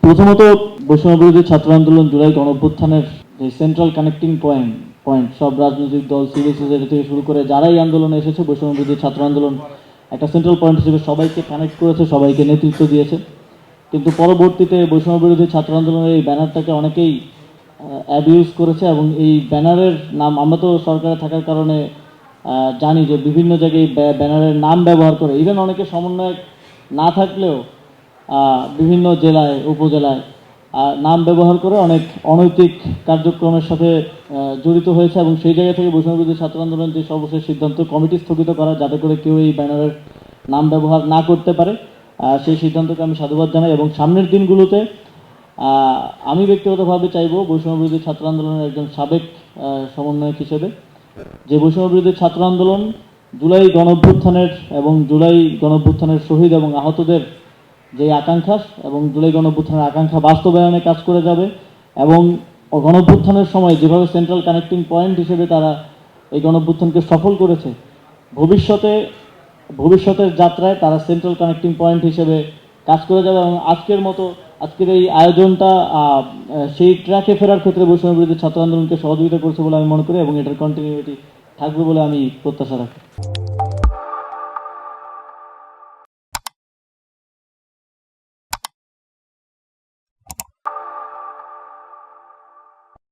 প্রথমত বৈষম্য বিরোধী ছাত্র আন্দোলন জুলাই গণঅভ্যুত্থানের যে সেন্ট্রাল কানেক্টিং পয়েন্ট সব রাজনৈতিক দল, সিভিল সোসাইটি থেকে শুরু করে যারাই আন্দোলনে এসেছে, বৈষম্য বিরোধী ছাত্র আন্দোলন একটা সেন্ট্রাল পয়েন্ট হিসেবে সবাইকে কানেক্ট করেছে, সবাইকে নেতৃত্ব দিয়েছে। কিন্তু পরবর্তীতে বৈষম্য বিরোধী ছাত্র আন্দোলনের এই ব্যানারটাকে অনেকেই অ্যাবিউজ করেছে এবং এই ব্যানারের নাম, আমরা তো সরকারে থাকার কারণে জানি যে বিভিন্ন জায়গায় ব্যানারের নাম ব্যবহার করে, ইভেন অনেকে সমন্বয়ক না থাকলেও বিভিন্ন জেলায় উপজেলায় নাম ব্যবহার করে অনেক অনৈতিক কার্যক্রমের সাথে জড়িত হয়েছে। এবং সেই জায়গা থেকে বৈষম্য বিরোধী ছাত্র আন্দোলন যে সর্বশেষ সিদ্ধান্ত কমিটি স্থগিত করা, যাতে করে কেউ এই ব্যানারের নাম ব্যবহার না করতে পারে, সেই সিদ্ধান্তকে আমি সাধুবাদ জানাই। এবং সামনের দিনগুলোতে আমি ব্যক্তিগতভাবে চাইব, বৈষম্য বিরোধী ছাত্র আন্দোলনের একজন সাবেক সমন্বয়ক হিসেবে, যে বৈষম্য বিরোধী ছাত্র আন্দোলন জুলাই গণঅভ্যুত্থানের এবং জুলাই গণঅভ্যুত্থানের শহীদ এবং আহতদের যে আকাঙ্ক্ষা এবং জুলাই গণঅভ্যুত্থানের আকাঙ্ক্ষা বাস্তবায়নে কাজ করে যাবে। এবং গণঅভ্যুত্থানের সময় যেভাবে সেন্ট্রাল কানেক্টিং পয়েন্ট হিসেবে তারা এই গণঅভ্যুত্থানকে সফল করেছে, ভবিষ্যতের যাত্রায় তারা সেন্ট্রাল কানেক্টিং পয়েন্ট হিসেবে কাজ করে যাবে। এবং আজকের এই আয়োজনটা সেই ট্র্যাকে ফেরার ক্ষেত্রে বৈষম্য বিরোধী ছাত্র আন্দোলনকে সহযোগিতা করছে বলে আমি মনে করি, এবং এটার কন্টিনিউটি থাকবে বলে আমি প্রত্যাশা রাখি।